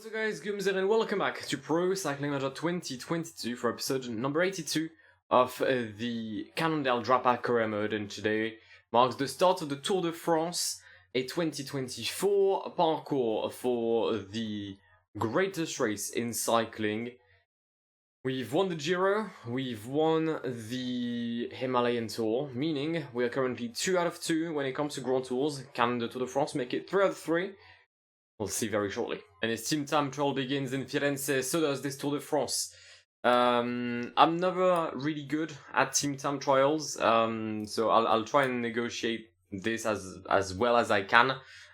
What's up guys, Gums here and welcome back to Pro Cycling Manager 2022 for episode number 82 of the Cannondale Drop-Out Career Mode, and today marks the start of the Tour de France, a 2024 parcours for the greatest race in cycling. We've won the Giro, we've won the Himalayan Tour, meaning we are currently 2 out of 2 when it comes to Grand Tours. Can the Tour de France make it 3 out of 3? We'll see very shortly. And as team time trial begins in Firenze, so does this Tour de France. I'm never really good at team time trials, so I'll try and negotiate this as well as I can.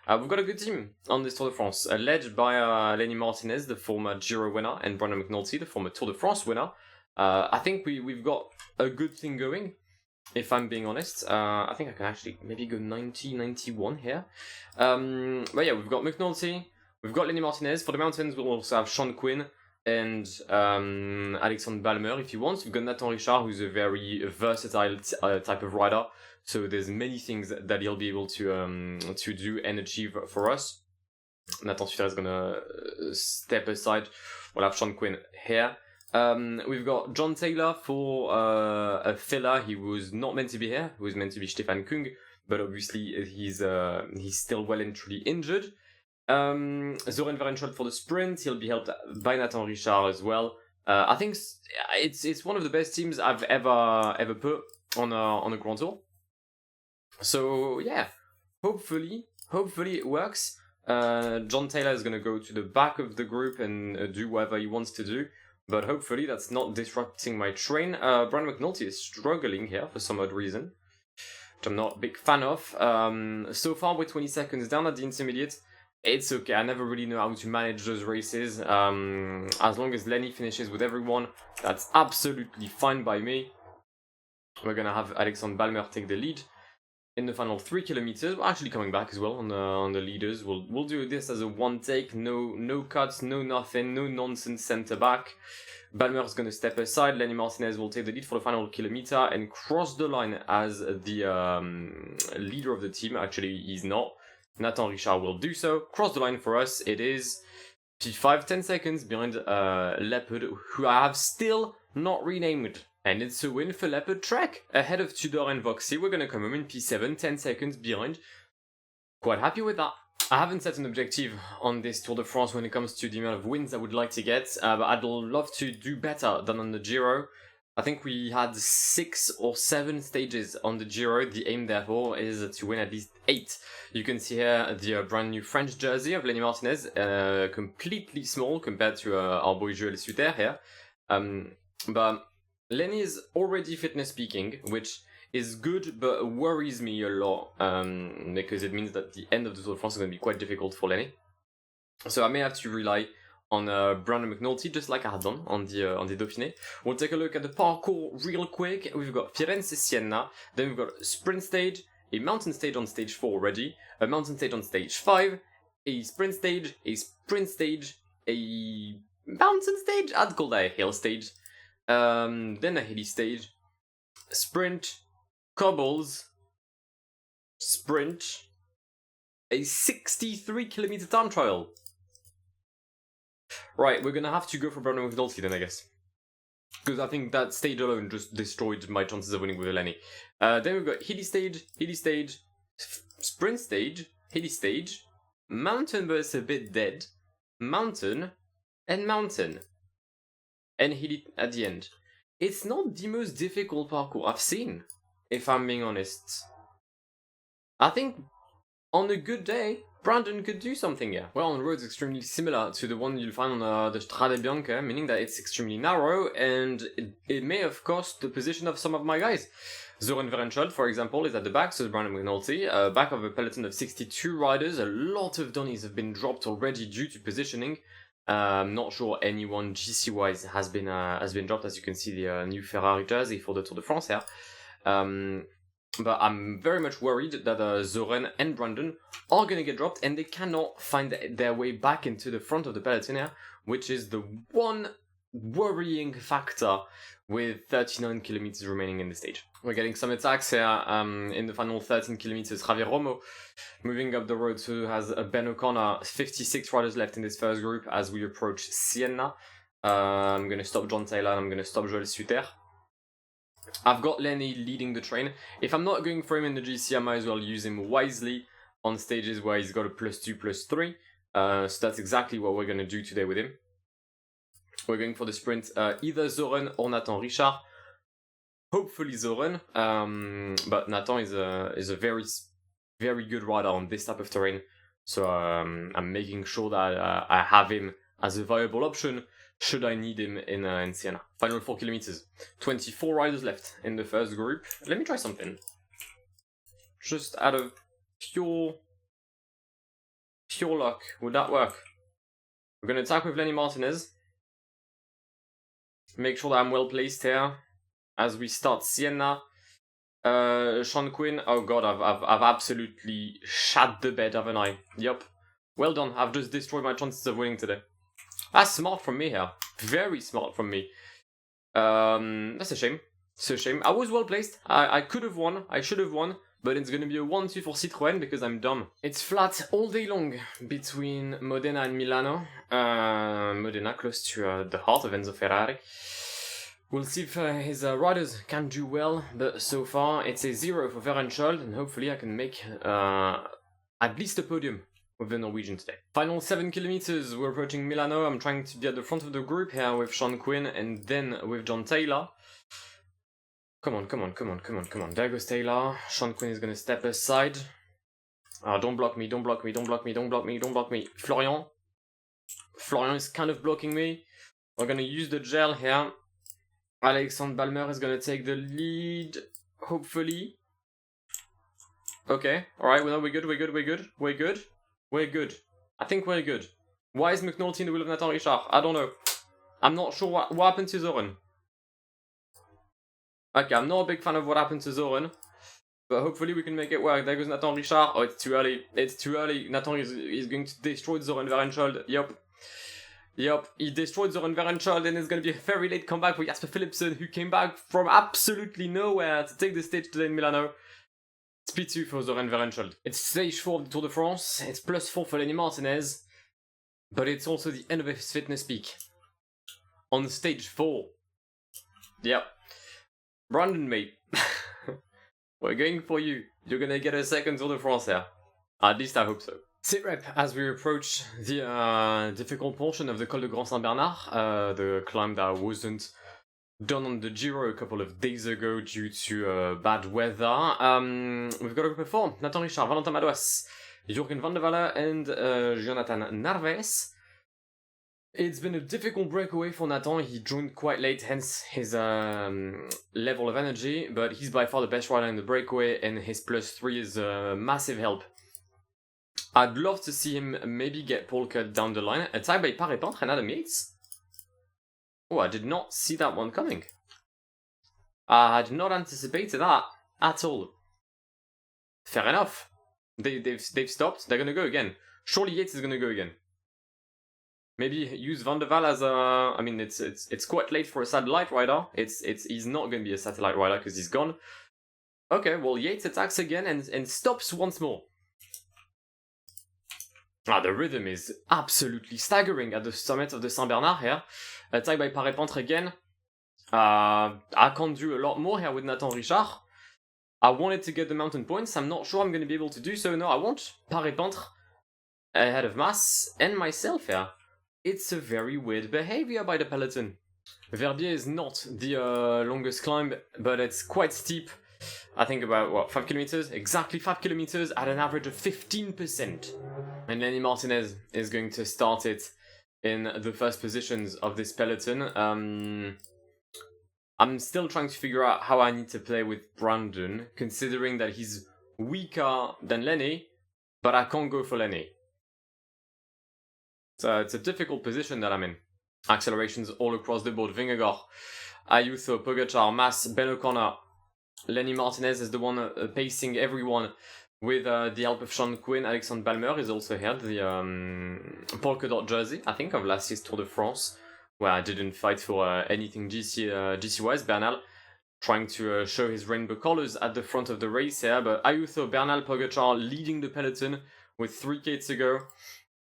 We've got a good team on this Tour de France, led by Lenny Martinez, the former Giro winner, and Brandon McNulty, the former Tour de France winner. I think we've got a good thing going, if I'm being honest. I think I can actually maybe go 90-91 here. But yeah, we've got McNulty, we've got Lenny Martinez. For the mountains, we'll also have Sean Quinn and Alexandre Balmer if you want. We've got Nathan Richard, who's a very versatile type of rider. So there's many things that he'll be able to do and achieve for us. Nathan Richard is gonna step aside. We'll have Sean Quinn here. We've got John Taylor for a filler. He was not meant to be here. He was meant to be Stefan Kung, but obviously he's still well and truly injured. Zoran Verenschot for the sprint. He'll be helped by Nathan Richard as well. I think it's one of the best teams I've ever put on a Grand Tour. So yeah, hopefully it works. John Taylor is gonna go to the back of the group and do whatever he wants to do. But hopefully that's not disrupting my train. Brandon McNulty is struggling here for some odd reason, which I'm not a big fan of. So far we're 20 seconds down at the intermediate. It's okay, I never really know how to manage those races. As long as Lenny finishes with everyone, that's absolutely fine by me. We're gonna have Alexandre Balmer take the lead in the final 3 kilometers. We're actually coming back as well on the leaders. We'll do this as a one take, no cuts, no nothing, no nonsense centre back. Balmer's gonna step aside. Lenny Martinez will take the lead for the final kilometer and cross the line as the leader of the team. Actually, he's not. Nathan Richard will do so. Cross the line for us. It is 5-10 seconds behind Leopard, who I have still not renamed. And it's a win for Leopard Trek. Ahead of Tudor and Voxy, we're gonna come home in P7, 10 seconds behind. Quite happy with that. I haven't set an objective on this Tour de France when it comes to the amount of wins I would like to get, but I'd love to do better than on the Giro. I think we had 6 or 7 stages on the Giro. The aim, therefore, is to win at least 8. You can see here the brand new French jersey of Lenny Martinez, completely small compared to our boy Joël Suter here. But Lenny is already fitness peaking, which is good, but worries me a lot, because it means that the end of the Tour de France is going to be quite difficult for Lenny. So I may have to rely on Brandon McNulty, just like I had done on the Dauphiné. We'll take a look at the parcours real quick. We've got Firenze-Siena, then we've got a sprint stage, a mountain stage on stage 4 already, a mountain stage on stage 5, a sprint stage, a mountain stage, I'd call that a hill stage, then a hilly stage, sprint, cobbles, sprint, a 63-kilometer time trial. Right, we're gonna have to go for Brandon McNulty then, I guess. Because I think that stage alone just destroyed my chances of winning with Lenny. Then we've got hilly stage, sprint stage, hilly stage, mountain but it's a bit dead, mountain, and hilly at the end. It's not the most difficult parcours I've seen, if I'm being honest. I think on a good day, Brandon could do something here. Well, on the road it's extremely similar to the one you'll find on the Strade Bianche, meaning that it's extremely narrow, and it may have cost the position of some of my guys. Zoran Verenschot, for example, is at the back, so is Brandon McNulty. Back of a peloton of 62 riders. A lot of Donnies have been dropped already due to positioning. Not sure anyone GC-wise has been dropped, as you can see the new Ferrari jersey for the Tour de France here. But I'm very much worried that Zoran and Brandon are going to get dropped and they cannot find their way back into the front of the peloton here, which is the one worrying factor with 39 kilometers remaining in the stage. We're getting some attacks here in the final 13 kilometers. Javier Romo moving up the road, who has Ben O'Connor. 56 riders left in this first group as we approach Siena. I'm going to stop John Taylor and I'm going to stop Joel Suter. I've got Lenny leading the train. If I'm not going for him in the GC, I might as well use him wisely on stages where he's got a +2, +3. So that's exactly what we're going to do today with him. We're going for the sprint, either Zoran or Nathan Richard. Hopefully Zoran, but Nathan is a very, very good rider on this type of terrain. So I'm making sure that I have him as a viable option should I need him in Siena. Final 4 kilometers. 24 riders left in the first group. Let me try something. Just out of pure luck, would that work? We're going to attack with Lenny Martinez. Make sure that I'm well placed here as we start Siena. Sean Quinn. Oh god, I've absolutely shat the bed, haven't I? Yup. Well done. I've just destroyed my chances of winning today. That's smart from me here. Very smart from me. That's a shame. It's a shame. I was well placed. I could have won. I should have won. But it's going to be a 1-2 for Citroën because I'm dumb. It's flat all day long between Modena and Milano. Modena close to the heart of Enzo Ferrari. We'll see if his riders can do well, but so far it's a 0 for Verenschuld, and hopefully I can make at least a podium with the Norwegian today. Final 7 kilometers, we're approaching Milano. I'm trying to be at the front of the group here with Sean Quinn and then with John Taylor. Come on. There goes Taylor. Sean Quinn is going to step aside. Don't block me. Florian is kind of blocking me. We're going to use the gel here. Alexandre Balmer is going to take the lead, hopefully. Okay, alright, well, we're good. I think we're good. Why is McNulty in the wheel of Nathan Richard? I don't know. I'm not sure what happened to Zoran. Okay, I'm not a big fan of what happened to Zoran, but hopefully we can make it work. There goes Nathan Richard. Oh, it's too early. Nathan is going to destroy Zoran Verenschuld. Yup, he destroyed Zoran Verenschuld, and it's going to be a very late comeback for Jasper Philipsen, who came back from absolutely nowhere to take the stage today in Milano. It's P2 for Zoran Verenschuld. It's stage 4 of the Tour de France. It's +4 for Lenny Martinez, but it's also the end of his fitness peak. On stage 4. Yep. Brandon, mate. We're going for you. You're gonna get a second Tour de France here. At least I hope so. Sit rep as we approach the difficult portion of the Col de Grand Saint-Bernard, the climb that wasn't done on the Giro a couple of days ago due to bad weather. We've got a group of 4. Nathan Richard, Valentin Madouas, Jürgen van der Walle and Jonathan Narvaez. It's been a difficult breakaway for Nathan. He joined quite late, hence his level of energy, but he's by far the best rider in the breakaway, and his +3 is a massive help. I'd love to see him maybe get pole cut down the line. Attack by Paré-Pentre and Adam Yates. Oh, I did not see that one coming. I did not anticipate that at all. Fair enough. They've stopped. They're gonna go again. Surely Yates is gonna go again. Maybe use Van der Walle as a... I mean, it's quite late for a satellite rider. He's not going to be a satellite rider because he's gone. Okay, well, Yates attacks again and stops once more. The rhythm is absolutely staggering at the summit of the Saint-Bernard here. Attack by Paré-Pentre again. I can't do a lot more here with Nathan Richard. I wanted to get the mountain points. I'm not sure I'm going to be able to do so. No, I won't. Paré-Pentre ahead of Mas and myself here. It's a very weird behavior by the peloton. Verbier is not the longest climb, but it's quite steep. I think about, 5 kilometers? Exactly 5 kilometers at an average of 15%. And Lenny Martinez is going to start it in the first positions of this peloton. I'm still trying to figure out how I need to play with Brandon, considering that he's weaker than Lenny, but I can't go for Lenny. So it's a difficult position that I'm in. Accelerations all across the board. Vingegaard, Ayuso, Pogacar, Mas, Ben O'Connor. Lenny Martinez is the one pacing everyone with the help of Sean Quinn. Alexandre Balmer is also here, the polka dot jersey, I think, of last year's Tour de France. where I didn't fight for anything GC-wise. Bernal trying to show his rainbow colors at the front of the race here, but Ayuso, Bernal, Pogacar leading the peloton with 3k to go.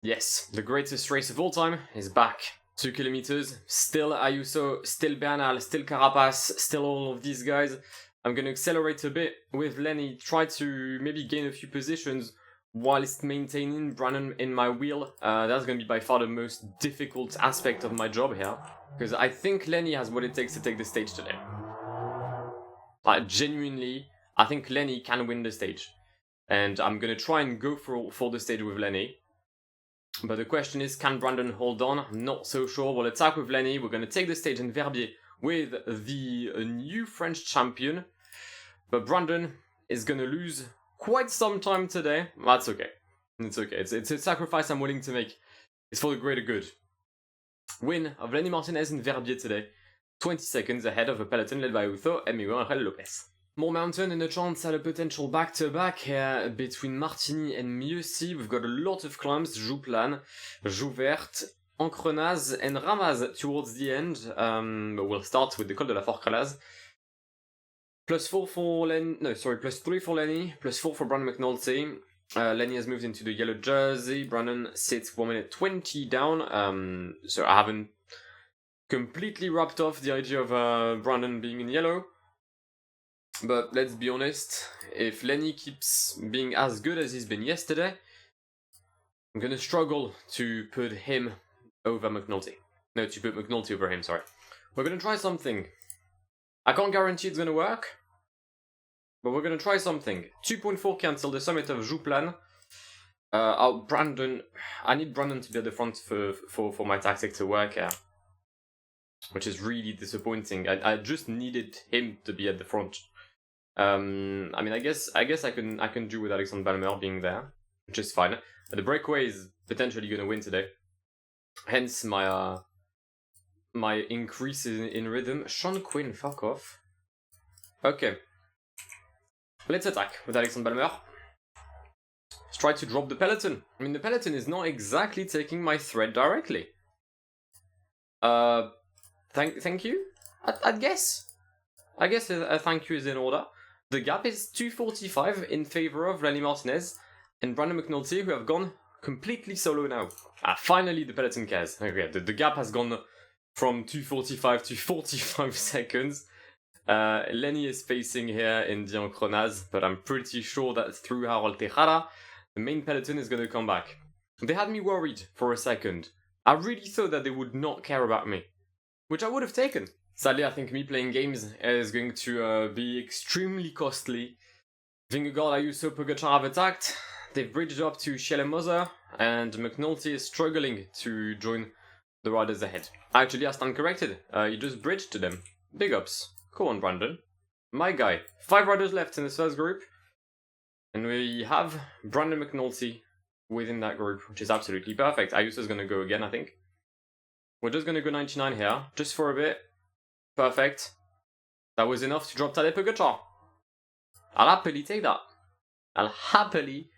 Yes, the greatest race of all time is back. 2 kilometers, still Ayuso, still Bernal, still Carapaz, still all of these guys. I'm gonna accelerate a bit with Lenny, try to maybe gain a few positions whilst maintaining Brandon in my wheel. That's gonna be by far the most difficult aspect of my job here, because I think Lenny has what it takes to take the stage today. Genuinely, I think Lenny can win the stage. And I'm gonna try and go for the stage with Lenny. But the question is, can Brandon hold on? I'm not so sure. We'll attack with Lenny. We're gonna take the stage in Verbier with the new French champion. But Brandon is gonna lose quite some time today. That's okay. It's okay. It's a sacrifice I'm willing to make. It's for the greater good. Win of Lenny Martinez in Verbier today. 20 seconds ahead of a peloton led by Uzo and Miguel Angel Lopez. More mountain and a chance at a potential back-to-back here between Martigny and Mieuxy. We've got a lot of climbs, Jouplan, Jouvert, Encrenaz and Ramaz towards the end. But we'll start with the Col de la Forcalaz. +4 for Lenny, no sorry, +3 for Lenny, +4 for Brandon McNulty. Lenny has moved into the yellow jersey. Brandon sits 1 minute 20 down. So I haven't completely wrapped off the idea of Brandon being in yellow. But let's be honest, if Lenny keeps being as good as he's been yesterday, I'm gonna struggle to put him over McNulty. No, to put McNulty over him, sorry. We're gonna try something. I can't guarantee it's gonna work, but we're gonna try something. 2.4k until the summit of Jouplan. Brandon, I need Brandon to be at the front for my tactic to work here. Which is really disappointing. I just needed him to be at the front. I mean, I guess I can do with Alexandre Balmer being there, which is fine. But the breakaway is potentially gonna win today. Hence my my increase in rhythm. Sean Quinn, fuck off. Okay. Let's attack with Alexandre Balmer. Let's try to drop the peloton. I mean, the peloton is not exactly taking my thread directly. Thank you. I guess a thank you is in order. The gap is 2:45 in favor of Lenny Martinez and Brandon McNulty, who have gone completely solo now. Finally, the peloton cares. Okay, the gap has gone from 2:45 to 45 seconds. Lenny is facing here in the Encrenaz, but I'm pretty sure that through Harold Tejada, the main peloton is going to come back. They had me worried for a second. I really thought that they would not care about me, which I would have taken. Sadly, I think me playing games is going to be extremely costly. Vingegaard, Ayuso, Pogacar have attacked. They've bridged up to Schellemoser, and McNulty is struggling to join the riders ahead. Actually, I stand corrected. You just bridged to them. Big ups. Go on, Brandon. My guy. 5 riders left in this first group. And we have Brandon McNulty within that group, which is absolutely perfect. Ayuso's going to go again, I think. We're just going to go 99 here, just for a bit. Perfect. That was enough to drop Tadej Pogacar. I'll happily take that. I'll happily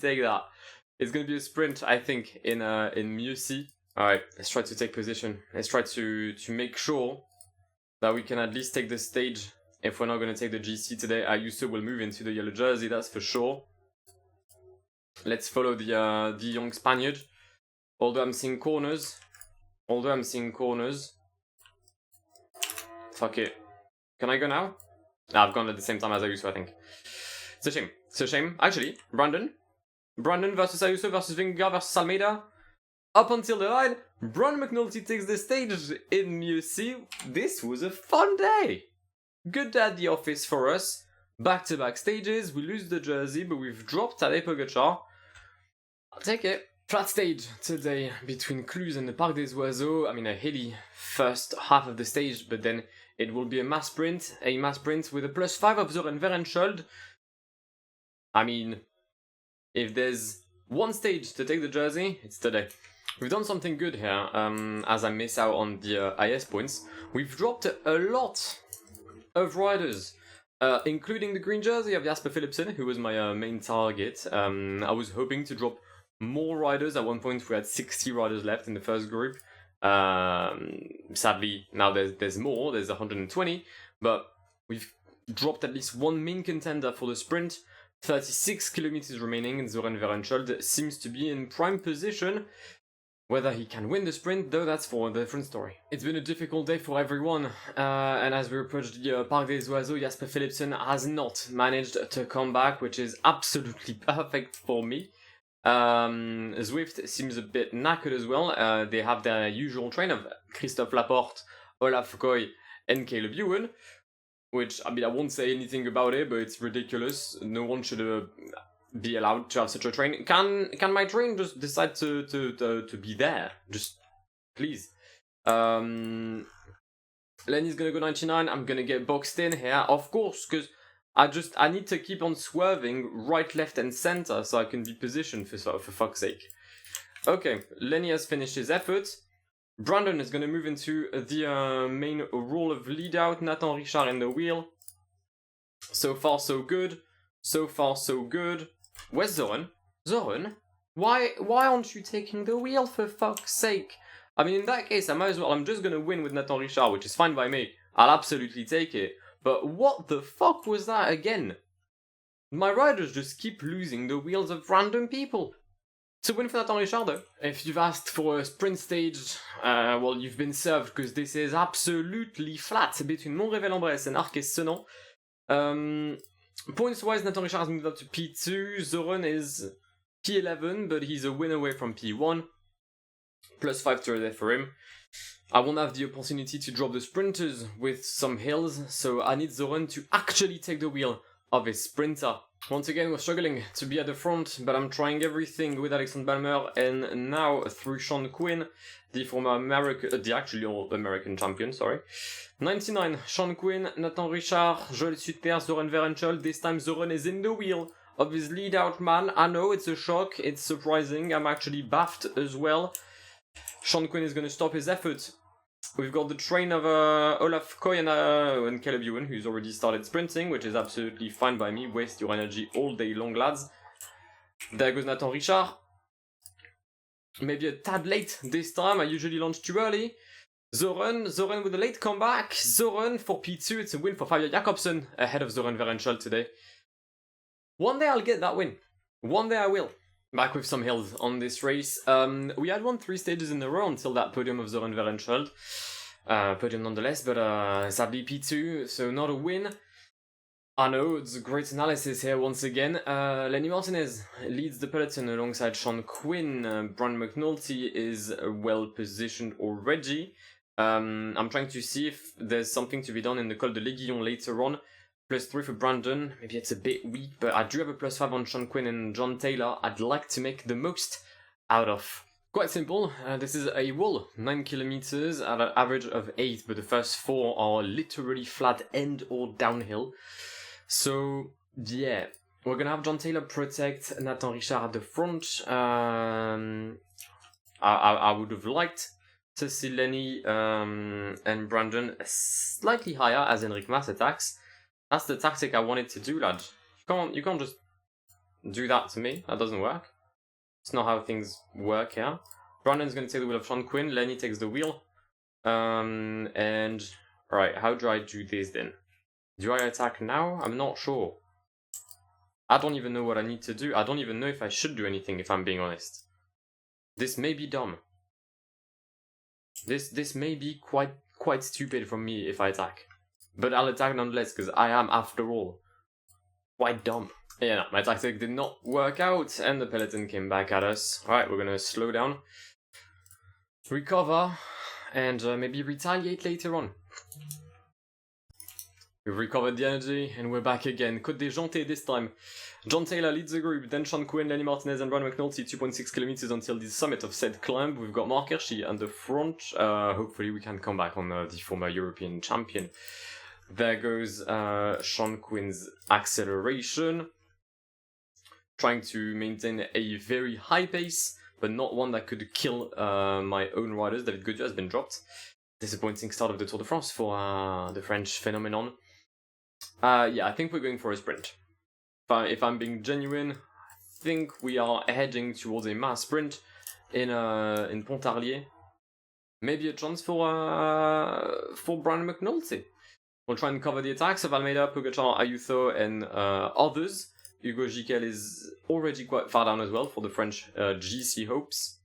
take that. It's going to be a sprint, I think, in Mieuxy. Alright, let's try to take position. Let's try to make sure that we can at least take the stage. If we're not going to take the GC today, Ayuso will move into the yellow jersey, that's for sure. Let's follow the young Spaniard. Although I'm seeing corners. Fuck it. Can I go now? I've gone at the same time as Ayuso, I think. It's a shame. Actually, Brandon versus Ayuso versus Vingegaard versus Almeida. Up until the line, Brandon McNulty takes the stage in Mieuxy. This was a fun day. Good day at the office for us. Back-to-back stages. We lose the jersey, but we've dropped Tadej Pogacar. I'll take it. Flat stage today between Cluse and the Parc des Oiseaux. I mean, a hilly first half of the stage, but then it will be a mass sprint with a +5 of Zoran Verenschold. I mean, if there's one stage to take the jersey, it's today. We've done something good here, as I miss out on the IS points. We've dropped a lot of riders, including the green jersey of Jasper Philipsen, who was my main target. I was hoping to drop more riders. At one point we had 60 riders left in the first group. Sadly, now there's more, there's 120, but we've dropped at least one main contender for the sprint. 36 kilometers remaining, and Zoran Verenschuld seems to be in prime position. Whether he can win the sprint, though, that's for a different story. It's been a difficult day for everyone, and as we approach the Parc des Oiseaux, Jasper Philipsen has not managed to come back, which is absolutely perfect for me. Zwift seems a bit knackered as well. They have their usual train of Christophe Laporte, Olaf Koy, and Caleb Ewan, which, I mean, I won't say anything about it, but it's ridiculous. No one should be allowed to have such a train. Can my train just decide to be there? Just please. Lenny's gonna go 99. I'm gonna get boxed in here, of course, because I need to keep on swerving right, left, and center so I can be positioned for fuck's sake. Okay, Lenny has finished his effort. Brandon is gonna move into the main role of lead out. Nathan Richard in the wheel. So far, so good. So far, so good. Where's Zoran? Zoran? Why aren't you taking the wheel, for fuck's sake? I mean, in that case, I might as well. I'm just gonna win with Nathan Richard, which is fine by me. I'll absolutely take it. But what the fuck was that again? My riders just keep losing the wheels of random people. To win for Nathan Richard, though. If you've asked for a sprint stage, well, you've been served, because this is absolutely flat between Montrével-en-Bresse and Arques-Senan. Points-wise, Nathan Richard has moved up to P2. Zoran is P11, but he's a win away from P1. Plus 5 to there for him. I won't have the opportunity to drop the sprinters with some hills, so I need Zoran to actually take the wheel of his sprinter. Once again, we're struggling to be at the front, but I'm trying everything with Alexandre Balmer, and now through Sean Quinn, the former the actual American champion, sorry. 99, Sean Quinn, Nathan Richard, Joël Sutter, Zoran Verenschuld. This time Zoran is in the wheel of his lead-out man. I know, it's a shock, it's surprising, I'm actually baffed as well. Sean Quinn is going to stop his effort. We've got the train of Olaf Koy and Caleb Ewan, who's already started sprinting, which is absolutely fine by me. Waste your energy all day long, lads. There goes Nathan Richard. Maybe a tad late this time. I usually launch too early. Zoran with a late comeback. Zoran for P2. It's a win for Fabio Jakobsen ahead of Zoran Verenschuld today. One day I'll get that win. One day I will. Back with some hills on this race. We had won 3 stages in a row until that podium of Zoran Verenschuld. Podium nonetheless, but sadly P2, so not a win. I know, it's a great analysis here once again. Lenny Martinez leads the peloton alongside Sean Quinn. Brian McNulty is well positioned already. I'm trying to see if there's something to be done in the Col de l'Aiguillon later on. Plus 3 for Brandon, maybe it's a bit weak, but I do have a plus 5 on Sean Quinn and John Taylor. I'd like to make the most out of. Quite simple, this is a wall, 9 kilometers at an average of 8, but the first 4 are literally flat and or downhill. So, yeah, we're gonna have John Taylor protect Nathan Richard at the front. I would have liked to see Lenny and Brandon slightly higher as Enric Mas attacks. That's the tactic I wanted to do, lad. You can't just do that to me. That doesn't work. It's not how things work here. Brandon's going to take the wheel of Sean Quinn. Lenny takes the wheel. And... Alright, how do I do this then? Do I attack now? I'm not sure. I don't even know what I need to do. I don't even know if I should do anything, if I'm being honest. This may be dumb. This may be quite stupid from me if I attack. But I'll attack nonetheless, because I am, after all, quite dumb. Yeah, no, my tactic did not work out, and the peloton came back at us. Alright, we're gonna slow down, recover, and maybe retaliate later on. We've recovered the energy, and we're back again. Côte des Jantés this time. John Taylor leads the group, then Sean Quinn, Lenny Martinez, and Brian McNulty, 2.6 kilometers until the summit of said climb. We've got Mark Hirschi on the front. Hopefully we can come back on the former European champion. There goes Sean Quinn's acceleration. Trying to maintain a very high pace, but not one that could kill my own riders. David Gaudieu has been dropped. Disappointing start of the Tour de France for the French phenomenon. Yeah, I think we're going for a sprint. If I'm being genuine, I think we are heading towards a mass sprint in Pontarlier. maybe a chance for Brandon McNulty. We'll try and cover the attacks of Almeida, Pogacar, Ayuso, and others. Hugo Giquel is already quite far down as well for the French GC hopes.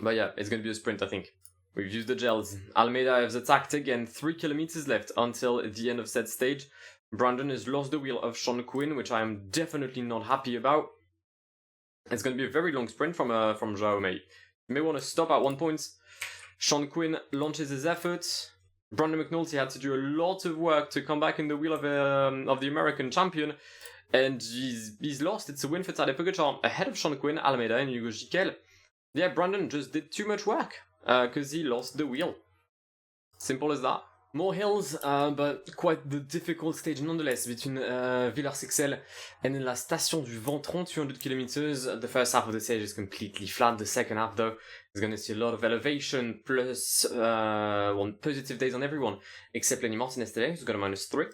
But yeah, it's going to be a sprint, I think. We've used the gels. Almeida has attacked again, 3 kilometers left until the end of said stage. Brandon has lost the wheel of Sean Quinn, which I am definitely not happy about. It's going to be a very long sprint from Joao May. You may want to stop at one point. Sean Quinn launches his efforts. Brandon McNulty had to do a lot of work to come back in the wheel of the American champion. And he's lost. It's a win for Tadej Pogacar ahead of Sean Quinn, Almeida, and Hugo Giquel. Yeah, Brandon just did too much work because he lost the wheel. Simple as that. More hills, but quite the difficult stage nonetheless between Villars-Sexel and La Station du Ventron, 200 kilometers. The first half of the stage is completely flat. The second half, though, is going to see a lot of elevation, plus positive days on everyone, except Lenny Martinez today, who's got a -3.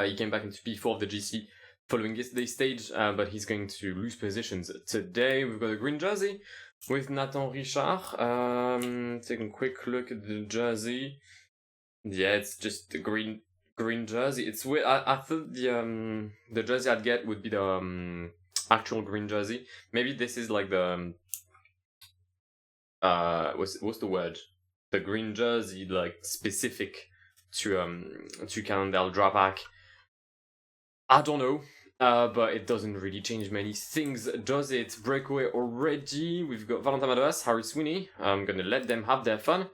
He came back into P4 of the GC following yesterday's stage, but he's going to lose positions today. We've got a green jersey with Nathan Richard. Taking a quick look at the jersey. Yeah, it's just the green jersey. It's weird. I thought the jersey I'd get would be the actual green jersey. Maybe this is like the what's the word? The green jersey, like specific to Cannondale Drapac. I don't know. But it doesn't really change many things, does it? Breakaway already. We've got Valentin Madouas, Harry Sweeney. I'm gonna let them have their fun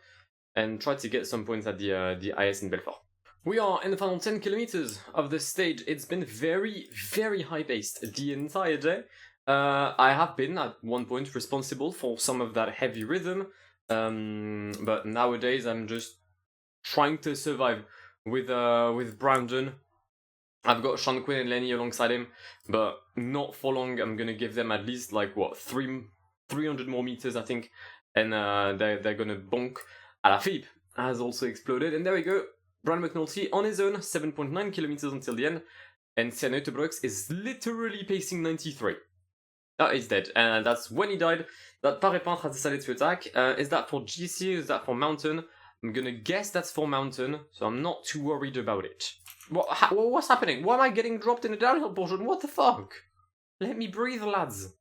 and try to get some points at the IS in Belfort. We are in the final 10 kilometers of the stage. It's been very, very high-paced the entire day. I have been, at one point, responsible for some of that heavy rhythm. But nowadays, I'm just trying to survive with Brandon. I've got Sean Quinn and Lenny alongside him, but not for long. I'm gonna give them at least, like, 300 more meters, I think. And they're gonna bonk. Alaphilippe has also exploded, and there we go. Brandon McNulty on his own, 7.9 kilometers until the end, and Senna Brooks is literally pacing 93. Oh, he's dead, and that's when he died. That Parepintre has decided to attack. Is that for GC or is that for Mountain? I'm gonna guess that's for Mountain, so I'm not too worried about it. What's happening? Why am I getting dropped in a downhill portion? What the fuck? Let me breathe, lads.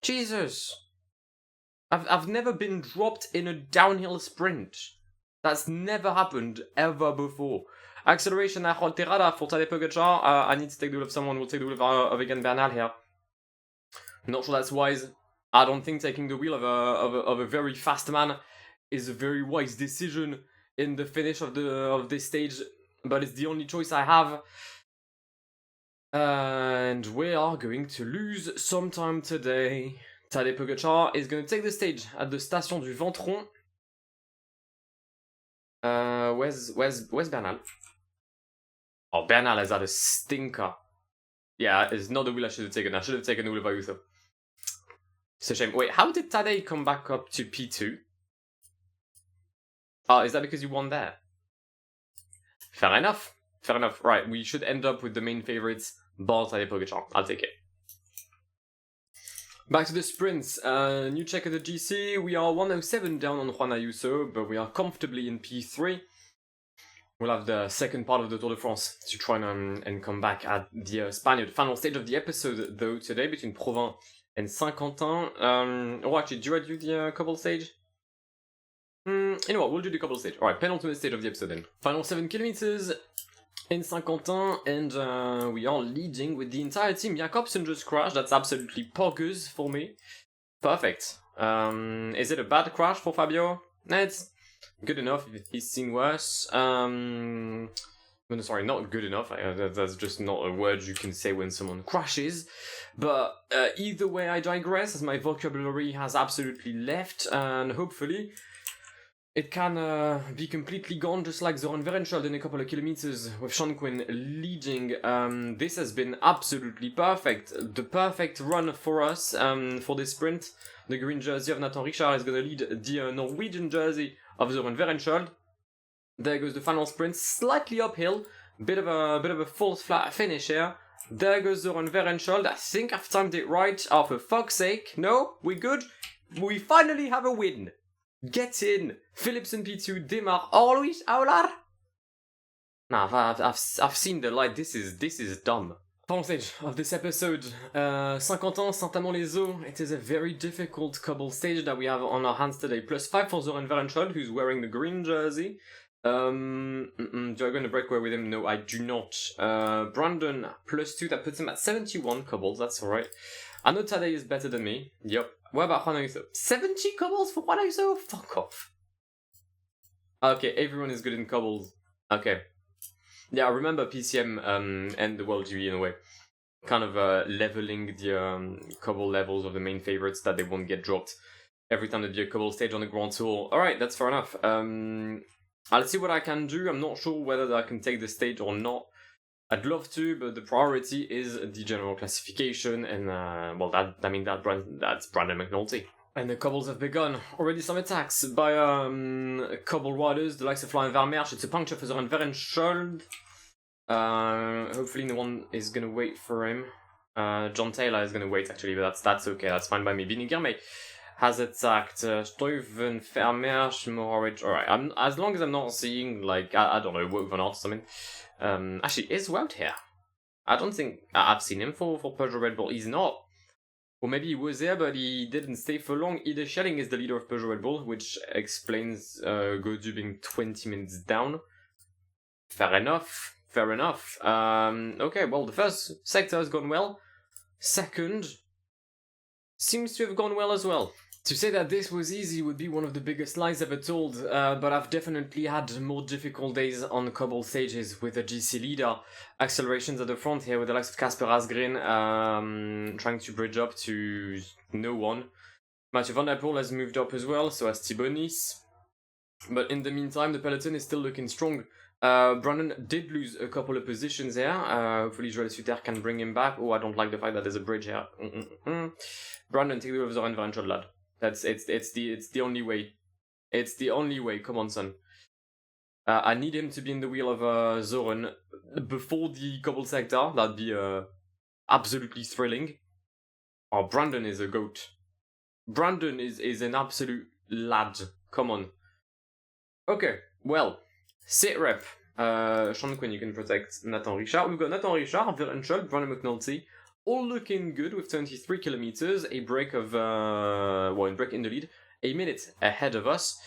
Jesus. I've never been dropped in a downhill sprint. That's never happened ever before. Acceleration alterada for Tadej Pogacar. I need to take the wheel of someone. We'll take the wheel of Egan Bernal here. Not sure that's wise. I don't think taking the wheel of a very fast man is a very wise decision in the finish of this stage, but it's the only choice I have. And we are going to lose some time today. Tadej Pogacar is going to take the stage at the Station du Ventron. Where's Bernal? Oh, Bernal has had a stinker. Yeah, it's not the wheel I should have taken. I should have taken the wheel of Ayuso. It's a shame. Wait, how did Tadej come back up to P2? Oh, is that because you won there? Fair enough. Fair enough. Right, we should end up with the main favorites, bar Tadej Pogacar. I'll take it. Back to the sprints. New check of the GC. We are 107 down on Juan Ayuso, but we are comfortably in P3. We'll have the second part of the Tour de France to try and come back at the Spaniard. Final stage of the episode, though, today between Provins and Saint-Quentin. Oh, actually, do I do the couple stage? You know what, we'll do the couple stage. Alright, penultimate stage of the episode then. Final 7 kilometers in Saint-Quentin, and we are leading with the entire team. Jakobsen just crashed. That's absolutely poggers for me. Perfect. Is it a bad crash for Fabio? Nah, it's good enough if he's seen worse. Sorry, not good enough. That's just not a word you can say when someone crashes. But either way, I digress, as my vocabulary has absolutely left, and hopefully it can be completely gone, just like Zoran Verenscheld in a couple of kilometers with Sean Quinn leading. This has been absolutely perfect. The perfect run for us for this sprint. The green jersey of Nathan Richard is going to lead the Norwegian jersey of Zoran Verenscheld. There goes the final sprint, slightly uphill. Bit of a false flat finish here. There goes Zoran Verenscheld. I think I've timed it right. Oh, for fuck's sake. No? We good? We finally have a win. Get in! Philipsen P2, Demar, oh Luis, Aular! Nah, I've seen the light, this is dumb. Final stage of this episode, Saint-Quentin, Saint-Amand-les-Eaux. It is a very difficult cobble stage that we have on our hands today. +5 for Zoran Verenschuld, who's wearing the green jersey. Do I go in the breakaway with him? No, I do not. Brandon, +2, that puts him at 71 cobbles, that's alright. I know Tadej is better than me. Yep. What about Juan Ayuso? 70 cobbles for Juan Ayuso? Fuck off. Okay, everyone is good in cobbles. Okay. Yeah, I remember PCM and the World GE in a way. Kind of leveling the cobble levels of the main favorites that they won't get dropped every time they do a cobble stage on the Grand Tour. Alright, that's fair enough. I'll see what I can do. I'm not sure whether I can take the stage or not. I'd love to, but the priority is the general classification, and well, that's Brandon McNulty. And the cobbles have begun. Already some attacks by cobble riders, the likes of Florian Vermeersch. It's a puncture for Zoran Verenschuld. Hopefully no one is gonna wait for him. John Taylor is gonna wait actually, but that's okay. That's fine by me. Vinny Girmay has attacked Stuyven, Vermeersch, Mohoric. Alright, as long as I'm not seeing like I don't know, Wout van Aert or something. Actually, is Wout here? I don't think I've seen him for Peugeot Red Bull. He's not. Or maybe he was there, but he didn't stay for long. Ide Schelling is the leader of Peugeot Red Bull, which explains Gaudu being 20 minutes down. Fair enough. Fair enough. Okay, well, the first sector has gone well. Second seems to have gone well as well. To say that this was easy would be one of the biggest lies ever told, but I've definitely had more difficult days on cobble stages with a GC leader. Accelerations at the front here with the likes of Casper Asgreen trying to bridge up to no one. Mathieu van der Poel has moved up as well, so has Thibaut Nice. But in the meantime, the peloton is still looking strong. Brandon did lose a couple of positions here. Hopefully Joël Suter can bring him back. Oh, I don't like the fact that there's a bridge here. Brandon, take the wheel of Zoran Verenschuld, lad. It's the only way. It's the only way. Come on, son. I need him to be in the wheel of Zoran before the cobble sector. That'd be absolutely thrilling. Oh, Brandon is a goat. Brandon is an absolute lad. Come on. Okay, well, sit rep. Sean Quinn, you can protect Nathan Richard. We've got Nathan Richard, Verenschuld, Brandon McNulty. All looking good with 23 kilometers, a break of, break in the lead, a minute ahead of us.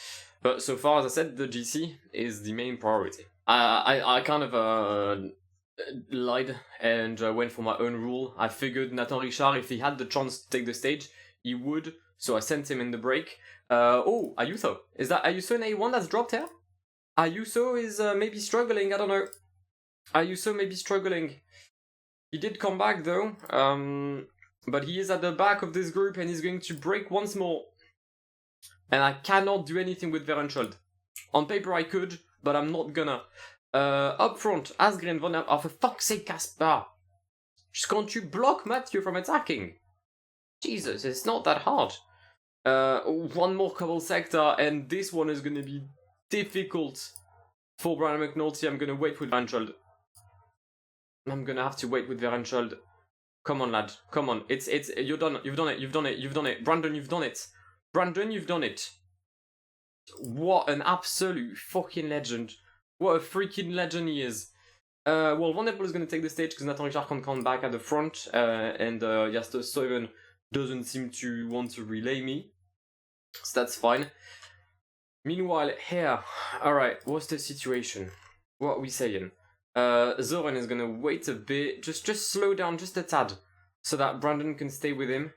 But so far, as I said, the GC is the main priority. I kind of lied and went for my own rule. I figured Nathan Richard, if he had the chance to take the stage, he would. So I sent him in the break. Oh, Ayuso. Is that Ayuso in A1 that's dropped here? Ayuso is maybe struggling, I don't know. Ayuso may be struggling. He did come back though, but he is at the back of this group and he's going to break once more. And I cannot do anything with Verenschuld. On paper I could, but I'm not gonna. Up front, Asgreen, Van der... Oh, for fuck's sake, Casper! Just can't you block Mathieu from attacking? Jesus, it's not that hard. One more cobble sector, and this one is gonna be difficult for Brandon McNulty. I'm gonna wait with Verenschuld. I'm gonna have to wait with Verenschuld. Come on, lad. Come on. It's you're done. You've done it. Brandon, you've done it. Brandon, you've done it. What an absolute fucking legend. What a freaking legend he is. Well, Van der Poel is gonna take the stage because Nathan Richard can't come back at the front, and Jasper Stuyven doesn't seem to want to relay me. So that's fine. Meanwhile, here, alright, what's the situation? What are we saying? Zoran is gonna wait a bit, just slow down just a tad, so that Brandon can stay with him.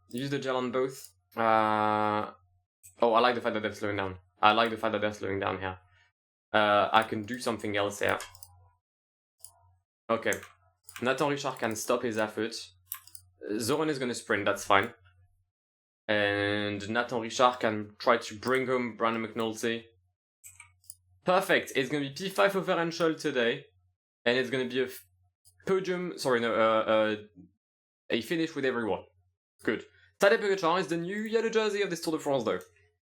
Use the gel on both. Oh, I like the fact that they're slowing down. I like the fact that they're slowing down here. I can do something else here. Okay. Nathan Richard can stop his effort. Zoran is gonna sprint, that's fine. And Nathan Richard can try to bring home Brandon McNulty. Perfect. It's going to be P5 for Verenschuld today. And it's going to be a podium... Sorry, no, a finish with everyone. Good. Tadej Pogačar is the new yellow jersey of this Tour de France, though.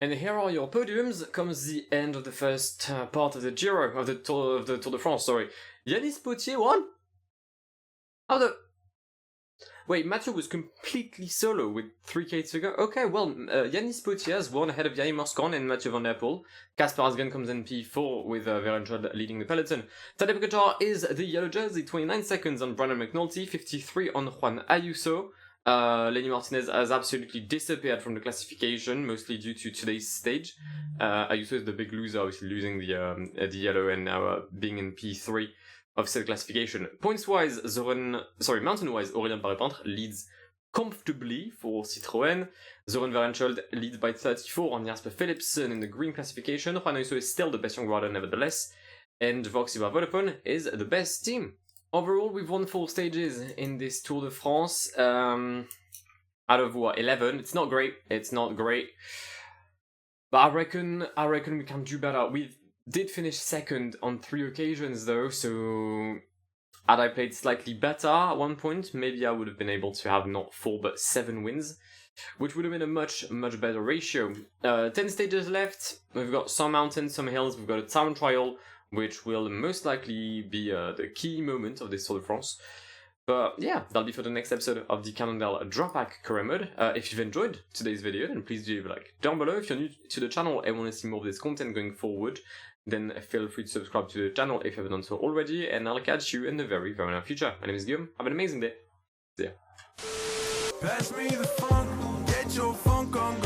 And here are your podiums. Comes the end of the first part of the Giro, of the Tour de France, sorry. Yanis Potier won? How the... Wait, Mathieu was completely solo with 3k to go? Okay, well, Yanis Potier has won ahead of Yannick Moscon and Mathieu van der Poel. Kasper Asgreen comes in P4 with Verenschad leading the peloton. Tadej Pogacar is the yellow jersey, 29 seconds on Brandon McNulty, 53 on Juan Ayuso. Lenny Martinez has absolutely disappeared from the classification, mostly due to today's stage. Ayuso is the big loser, obviously losing the yellow and now being in P3 of said classification. Points-wise, mountain-wise, Aurélien Paré-Peintre leads comfortably for Citroën. Zoran Verenschad leads by 34 on Jasper Philipsen in the green classification. Juan Ayuso is still the best young rider nevertheless. And Voxiba Vodafone is the best team. Overall, we've won 4 stages in this Tour de France. Out of what, 11? It's not great. But I reckon we can do better. We did finish second on 3 occasions though, so had I played slightly better at one point, maybe I would have been able to have not 4 but 7 wins, which would have been a much better ratio. 10 stages left. We've got some mountains, some hills. We've got a time trial, which will most likely be the key moment of this Tour de France. But yeah, that'll be for the next episode of the Cannondale Drop Pack Career Mode. If you've enjoyed today's video, then please do leave a like down below. If you're new to the channel and want to see more of this content going forward, then feel free to subscribe to the channel if you haven't done so already, and I'll catch you in the very near future. My name is Guillaume. Have an amazing day. See ya. Pass me the funk, get your funk on.